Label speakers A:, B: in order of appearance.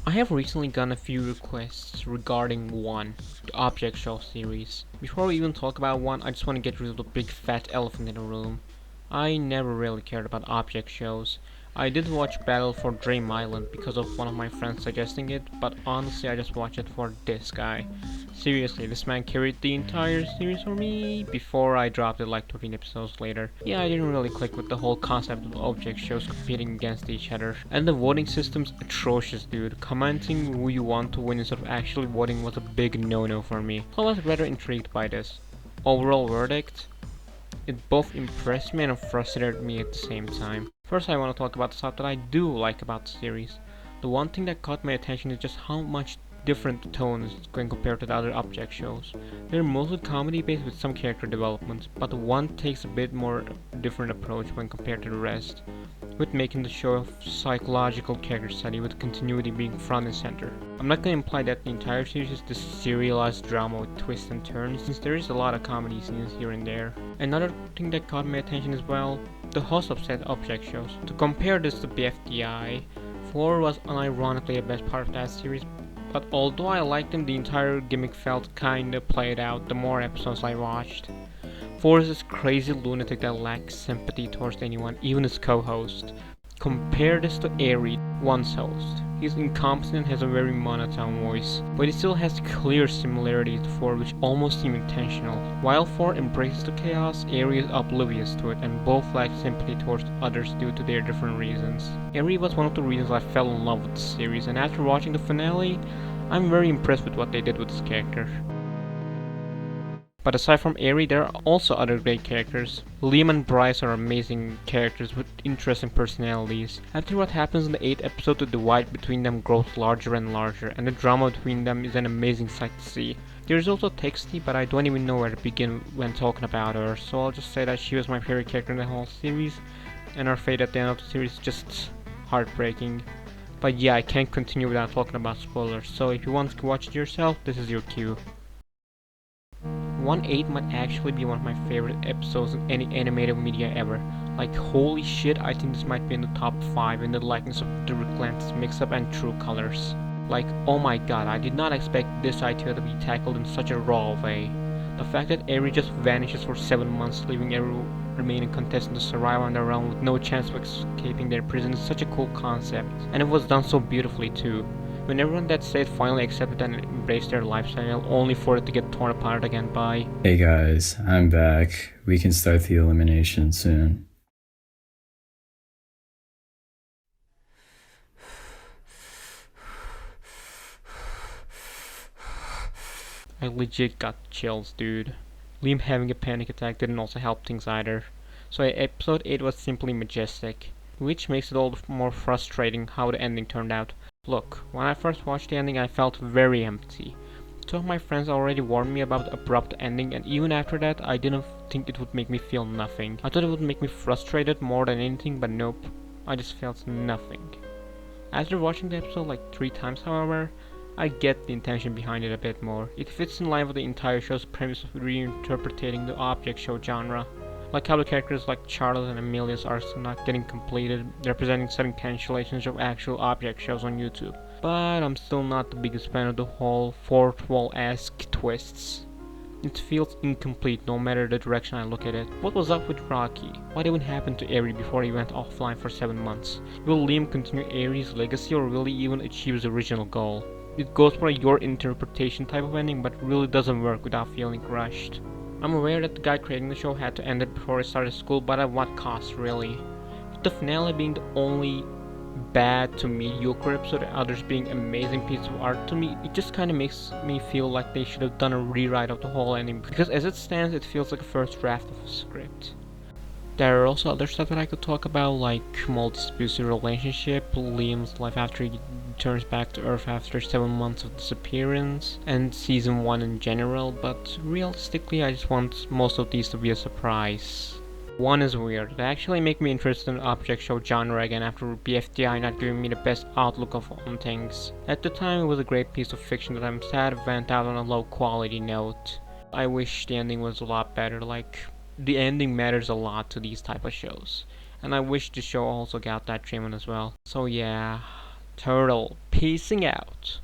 A: I have recently gotten a few requests regarding One, the Object Show series. Before we even talk about One, I just want to get rid of the big fat elephant in the room. I never really cared about object shows. I did watch Battle for Dream Island because of one of my friends suggesting it, but honestly I just watched it for this guy. Seriously, this man carried the entire series for me before I dropped it like 13 episodes later. Yeah, I didn't really click with the whole concept of object shows competing against each other. And the voting system's atrocious, dude. Commenting who you want to win instead of actually voting was a big no-no for me. So I was rather intrigued by this. Overall verdict? It both impressed me and frustrated me at the same time. First I want to talk about the stuff that I do like about the series. The one thing that caught my attention is just how much different the tone is when compared to the other object shows. They're mostly comedy based with some character development, but the one takes a bit more different approach when compared to the rest, with making the show a psychological character study with continuity being front and center. I'm not gonna imply that the entire series is this serialized drama with twists and turns, since there is a lot of comedy scenes here and there. Another thing that caught my attention as well, the host of said object shows. To compare this to BFDI, 4 was unironically the best part of that series, but although I liked him, the entire gimmick felt kinda played out the more episodes I watched. 4 is this crazy lunatic that lacks sympathy towards anyone, even his co-host. Compare this to Airy, One's host. He's incompetent and has a very monotone voice, but he still has clear similarities to 4 which almost seem intentional. While 4 embraces the chaos, Airy is oblivious to it, and both lack sympathy towards others due to their different reasons. Airy was one of the reasons I fell in love with the series, and after watching the finale, I'm very impressed with what they did with this character. But aside from Airy, there are also other great characters. Liam and Bryce are amazing characters with interesting personalities. After what happens in the 8th episode, the divide between them grows larger and larger, and the drama between them is an amazing sight to see. There's also Texty, but I don't even know where to begin when talking about her, so I'll just say that she was my favorite character in the whole series, and her fate at the end of the series is just heartbreaking. But yeah, I can't continue without talking about spoilers, so if you want to watch it yourself, this is your cue. 1/8 might actually be one of my favorite episodes in any animated media ever. Like, holy shit, I think this might be in the top 5 in the likeness of the relentless mix-up and true colors. Like, oh my god, I did not expect this idea to be tackled in such a raw way. The fact that Eri just vanishes for 7 months, leaving every remaining contestant to survive on their own with no chance of escaping their prison is such a cool concept, and it was done so beautifully too. When everyone that stayed finally accepted and embraced their lifestyle, only for it to get torn apart again by...
B: Hey guys, I'm back. We can start the elimination soon.
A: I legit got chills, dude. Liam having a panic attack didn't also help things either. So episode 8 was simply majestic, which makes it all the more frustrating how the ending turned out. Look, when I first watched the ending I felt very empty. Two of my friends already warned me about the abrupt ending, and even after that I didn't think it would make me feel nothing. I thought it would make me frustrated more than anything, but nope, I just felt nothing. After watching the episode like 3 times however, I get the intention behind it a bit more. It fits in line with the entire show's premise of reinterpreting the object show genre. Like how the characters like Charlotte and Amelia's arcs are not getting completed, representing sudden cancellations of actual object shows on YouTube. But I'm still not the biggest fan of the whole fourth wall-esque twists. It feels incomplete no matter the direction I look at it. What was up with Rocky? What even happened to Eri before he went offline for 7 months? Will Liam continue Eri's legacy or will he even achieve his original goal? It goes for a your interpretation type of ending, but really doesn't work without feeling rushed. I'm aware that the guy creating the show had to end it before I started school, but at what cost really? With the finale being the only bad to mediocre episode and others being amazing pieces of art to me, it just kinda makes me feel like they should have done a rewrite of the whole ending, because as it stands it feels like a first draft of a script. There are also other stuff that I could talk about, like Multi's abusive relationship, Liam's life after he returns back to Earth after 7 months of disappearance, and Season 1 in general, but realistically I just want most of these to be a surprise. One is weird. It actually made me interested in the object show genre again after BFDI not giving me the best outlook on things. At the time it was a great piece of fiction that I'm sad went out on a low quality note. I wish the ending was a lot better, like... The ending matters a lot to these type of shows, and I wish the show also got that treatment as well. So yeah, Turtle, Peacing out.